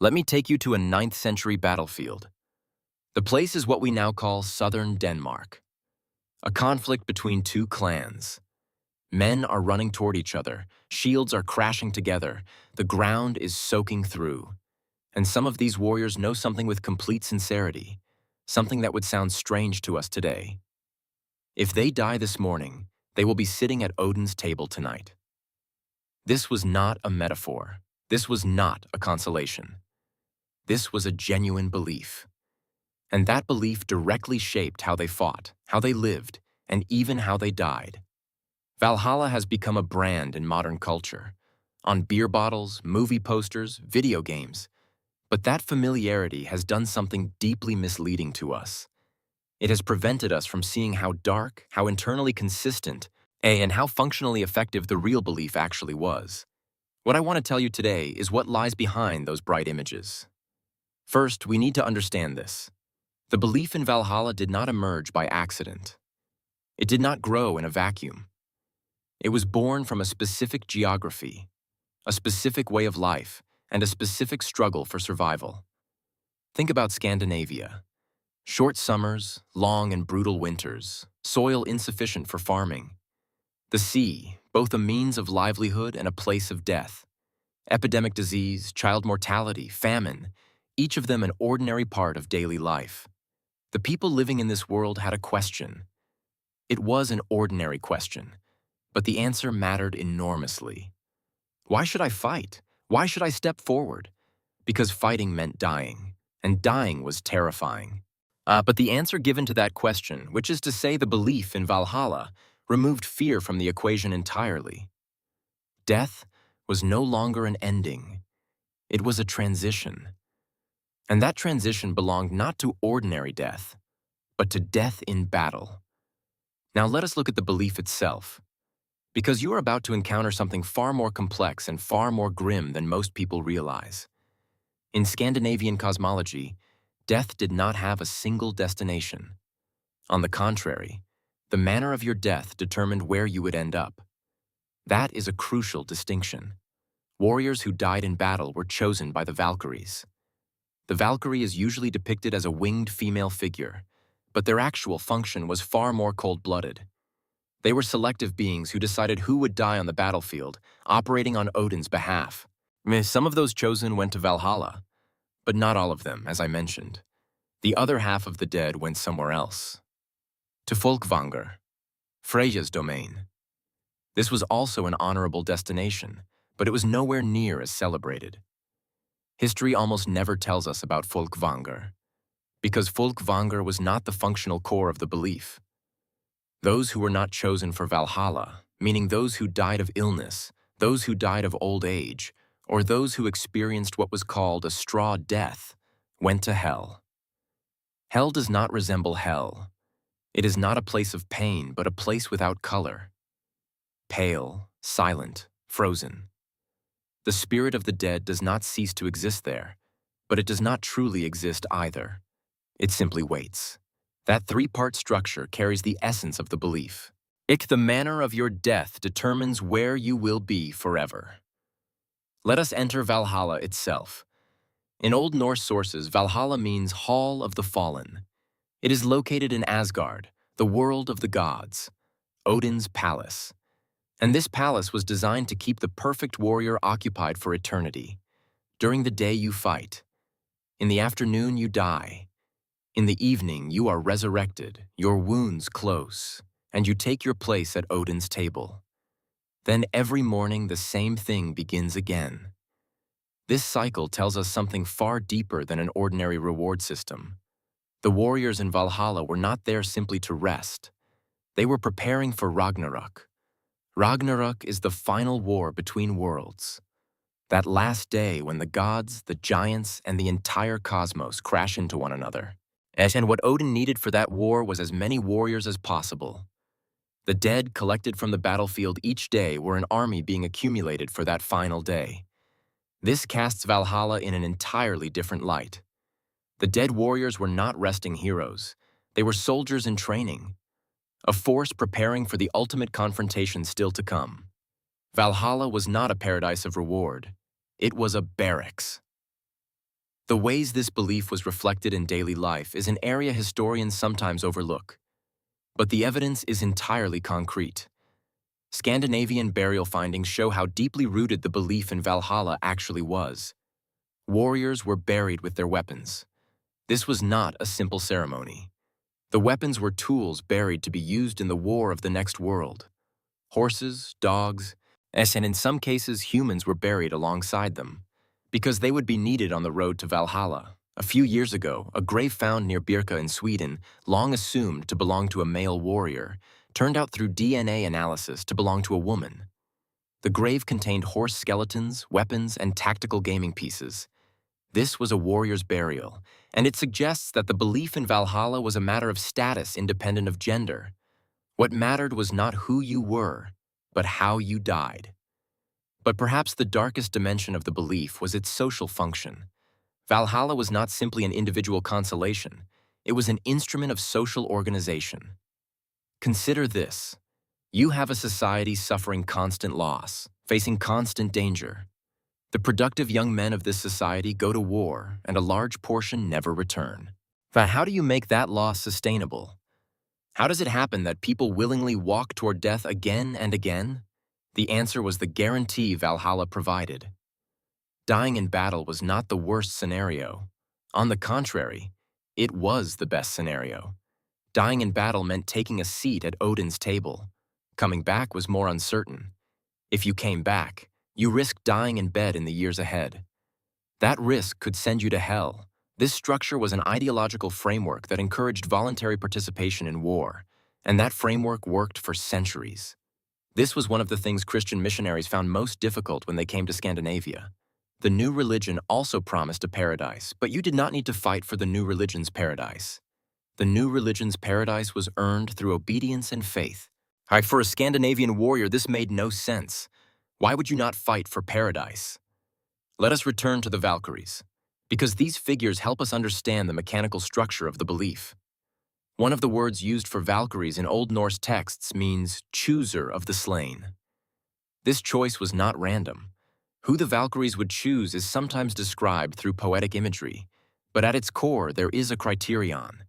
Let me take you to a 9th century battlefield. The place is what we now call southern Denmark. A conflict between two clans. Men are running toward each other, shields are crashing together, the ground is soaking through. And some of these warriors know something with complete sincerity, something that would sound strange to us today. If they die this morning, they will be sitting at Odin's table tonight. This was not a metaphor. This was not a consolation. This was a genuine belief. And that belief directly shaped how they fought, how they lived, and even how they died. Valhalla has become a brand in modern culture, on beer bottles, movie posters, video games. But that familiarity has done something deeply misleading to us. It has prevented us from seeing how dark, how internally consistent, and how functionally effective the real belief actually was. What I want to tell you today is what lies behind those bright images. First, we need to understand this. The belief in Valhalla did not emerge by accident. It did not grow in a vacuum. It was born from a specific geography, a specific way of life, and a specific struggle for survival. Think about Scandinavia. Short summers, long and brutal winters, soil insufficient for farming. The sea, both a means of livelihood and a place of death. Epidemic disease, child mortality, famine, each of them an ordinary part of daily life. The people living in this world had a question. It was an ordinary question, but the answer mattered enormously. Why should I fight? Why should I step forward? Because fighting meant dying, and dying was terrifying. But the answer given to that question, which is to say the belief in Valhalla, removed fear from the equation entirely. Death was no longer an ending. It was a transition. And that transition belonged not to ordinary death, but to death in battle. Now let us look at the belief itself, because you are about to encounter something far more complex and far more grim than most people realize. In Scandinavian cosmology, death did not have a single destination. On the contrary, the manner of your death determined where you would end up. That is a crucial distinction. Warriors who died in battle were chosen by the Valkyries. The Valkyrie is usually depicted as a winged female figure, but their actual function was far more cold-blooded. They were selective beings who decided who would die on the battlefield, operating on Odin's behalf. Some of those chosen went to Valhalla, but not all of them, as I mentioned. The other half of the dead went somewhere else. To Folkvanger, Freyja's domain. This was also an honorable destination, but it was nowhere near as celebrated. History almost never tells us about Folkvanger, because Folkvanger was not the functional core of the belief. Those who were not chosen for Valhalla, meaning those who died of illness, those who died of old age, or those who experienced what was called a straw death, went to hell. Hell does not resemble hell. It is not a place of pain, but a place without color. Pale, silent, frozen. The spirit of the dead does not cease to exist there, but it does not truly exist either. It simply waits. That three-part structure carries the essence of the belief. The manner of your death determines where you will be forever. Let us enter Valhalla itself. In Old Norse sources, Valhalla means Hall of the Fallen. It is located in Asgard, the world of the gods, Odin's palace. And this palace was designed to keep the perfect warrior occupied for eternity. During the day you fight. In the afternoon you die. In the evening you are resurrected, your wounds close, and you take your place at Odin's table. Then every morning the same thing begins again. This cycle tells us something far deeper than an ordinary reward system. The warriors in Valhalla were not there simply to rest. They were preparing for Ragnarok. Ragnarok is the final war between worlds. That last day when the gods, the giants, and the entire cosmos crash into one another. And what Odin needed for that war was as many warriors as possible. The dead collected from the battlefield each day were an army being accumulated for that final day. This casts Valhalla in an entirely different light. The dead warriors were not resting heroes. They were soldiers in training, a force preparing for the ultimate confrontation still to come. Valhalla was not a paradise of reward. It was a barracks. The ways this belief was reflected in daily life is an area historians sometimes overlook, but the evidence is entirely concrete. Scandinavian burial findings show how deeply rooted the belief in Valhalla actually was. Warriors were buried with their weapons. This was not a simple ceremony. The weapons were tools buried to be used in the war of the next world. Horses, dogs, and in some cases humans were buried alongside them, because they would be needed on the road to Valhalla. A few years ago, a grave found near Birka in Sweden, long assumed to belong to a male warrior, turned out through DNA analysis to belong to a woman. The grave contained horse skeletons, weapons, and tactical gaming pieces. This was a warrior's burial, and it suggests that the belief in Valhalla was a matter of status independent of gender. What mattered was not who you were, but how you died. But perhaps the darkest dimension of the belief was its social function. Valhalla was not simply an individual consolation, it was an instrument of social organization. Consider this. You have a society suffering constant loss, facing constant danger. The productive young men of this society go to war, and a large portion never return. But how do you make that loss sustainable? How does it happen that people willingly walk toward death again and again? The answer was the guarantee Valhalla provided. Dying in battle was not the worst scenario. On the contrary, it was the best scenario. Dying in battle meant taking a seat at Odin's table. Coming back was more uncertain. If you came back, you risked dying in bed in the years ahead. That risk could send you to hell. This structure was an ideological framework that encouraged voluntary participation in war, and that framework worked for centuries. This was one of the things Christian missionaries found most difficult when they came to Scandinavia. The new religion also promised a paradise, but you did not need to fight for the new religion's paradise. The new religion's paradise was earned through obedience and faith. For a Scandinavian warrior, this made no sense. Why would you not fight for paradise? Let us return to the Valkyries, because these figures help us understand the mechanical structure of the belief. One of the words used for Valkyries in Old Norse texts means chooser of the slain. This choice was not random. Who the Valkyries would choose is sometimes described through poetic imagery, but at its core there is a criterion.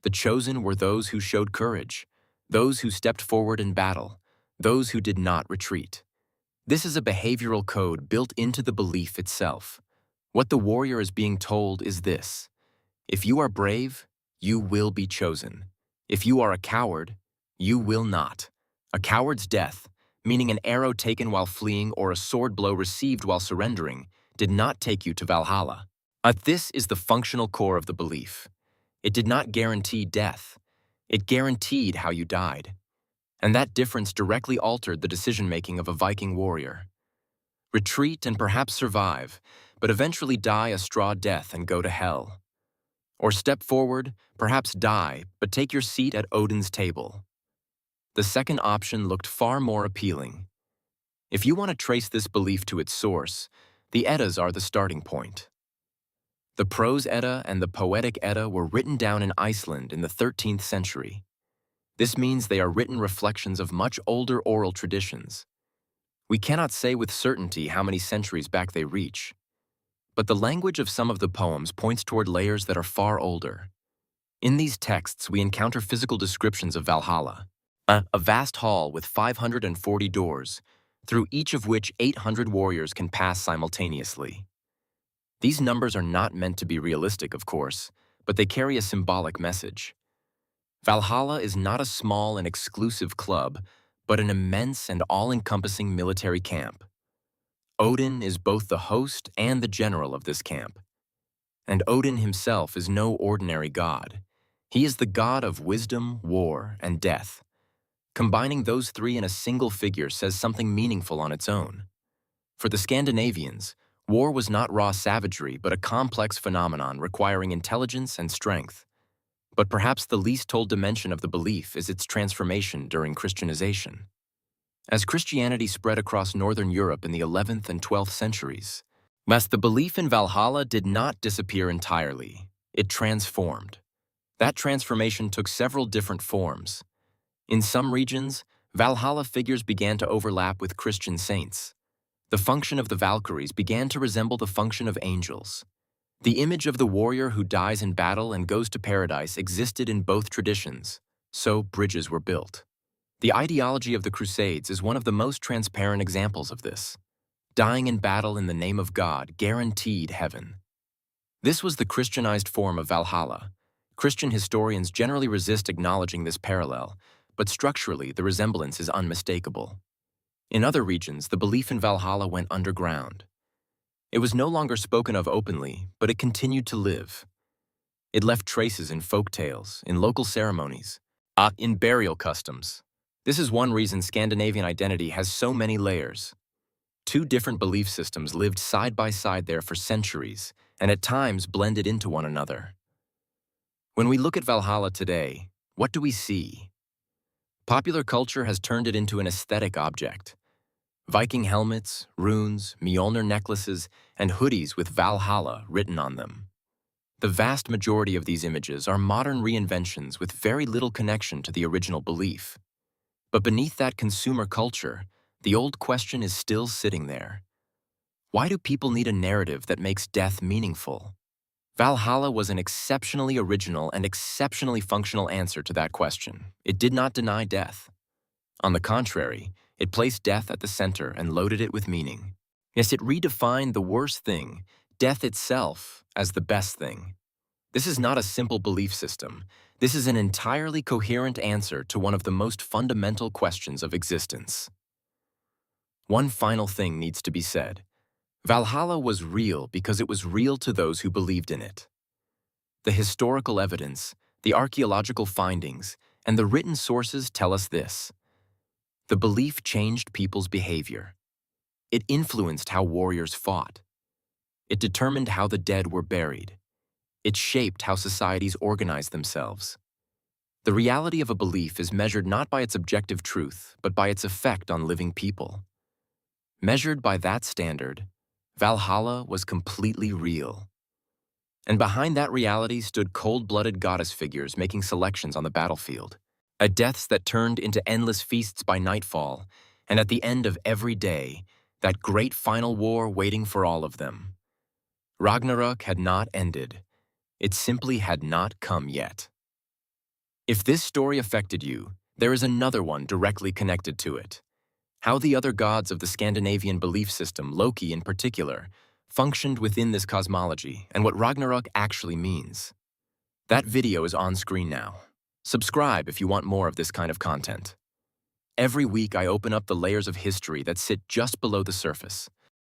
The chosen were those who showed courage, those who stepped forward in battle, those who did not retreat. This is a behavioral code built into the belief itself. What the warrior is being told is this: if you are brave, you will be chosen. If you are a coward, you will not. A coward's death, meaning an arrow taken while fleeing or a sword blow received while surrendering, did not take you to Valhalla. This is the functional core of the belief. It did not guarantee death. It guaranteed how you died. And that difference directly altered the decision-making of a Viking warrior. Retreat and perhaps survive, but eventually die a straw death and go to hell. Or step forward, perhaps die, but take your seat at Odin's table. The second option looked far more appealing. If you want to trace this belief to its source, the Eddas are the starting point. The Prose Edda and the Poetic Edda were written down in Iceland in the 13th century. This means they are written reflections of much older oral traditions. We cannot say with certainty how many centuries back they reach, but the language of some of the poems points toward layers that are far older. In these texts, we encounter physical descriptions of Valhalla, a vast hall with 540 doors, through each of which 800 warriors can pass simultaneously. These numbers are not meant to be realistic, of course, but they carry a symbolic message. Valhalla is not a small and exclusive club, but an immense and all-encompassing military camp. Odin is both the host and the general of this camp. And Odin himself is no ordinary god. He is the god of wisdom, war, and death. Combining those three in a single figure says something meaningful on its own. For the Scandinavians, war was not raw savagery, but a complex phenomenon requiring intelligence and strength. But perhaps the least told dimension of the belief is its transformation during Christianization. As Christianity spread across Northern Europe in the 11th and 12th centuries, the belief in Valhalla did not disappear entirely. It transformed. That transformation took several different forms. In some regions, Valhalla figures began to overlap with Christian saints. The function of the Valkyries began to resemble the function of angels. The image of the warrior who dies in battle and goes to paradise existed in both traditions, so bridges were built. The ideology of the Crusades is one of the most transparent examples of this. Dying in battle in the name of God guaranteed heaven. This was the Christianized form of Valhalla. Christian historians generally resist acknowledging this parallel, but structurally the resemblance is unmistakable. In other regions, the belief in Valhalla went underground. It was no longer spoken of openly, but it continued to live. It left traces in folk tales, in local ceremonies, in burial customs. This is one reason Scandinavian identity has so many layers. Two different belief systems lived side by side there for centuries, and at times blended into one another. When we look at Valhalla today, what do we see? Popular culture has turned it into an aesthetic object. Viking helmets, runes, Mjolnir necklaces, and hoodies with Valhalla written on them. The vast majority of these images are modern reinventions with very little connection to the original belief. But beneath that consumer culture, the old question is still sitting there. Why do people need a narrative that makes death meaningful? Valhalla was an exceptionally original and exceptionally functional answer to that question. It did not deny death. On the contrary, it placed death at the center and loaded it with meaning. Yes, it redefined the worst thing, death itself, as the best thing. This is not a simple belief system. This is an entirely coherent answer to one of the most fundamental questions of existence. One final thing needs to be said. Valhalla was real because it was real to those who believed in it. The historical evidence, the archaeological findings, and the written sources tell us this. The belief changed people's behavior. It influenced how warriors fought. It determined how the dead were buried. It shaped how societies organized themselves. The reality of a belief is measured not by its objective truth, but by its effect on living people. Measured by that standard, Valhalla was completely real. And behind that reality stood cold-blooded goddess figures making selections on the battlefield. Deaths that turned into endless feasts by nightfall, and at the end of every day, that great final war waiting for all of them. Ragnarok had not ended. It simply had not come yet. If this story affected you, there is another one directly connected to it. How the other gods of the Scandinavian belief system, Loki in particular, functioned within this cosmology and what Ragnarok actually means. That video is on screen now. Subscribe if you want more of this kind of content. Every week I open up the layers of history that sit just below the surface.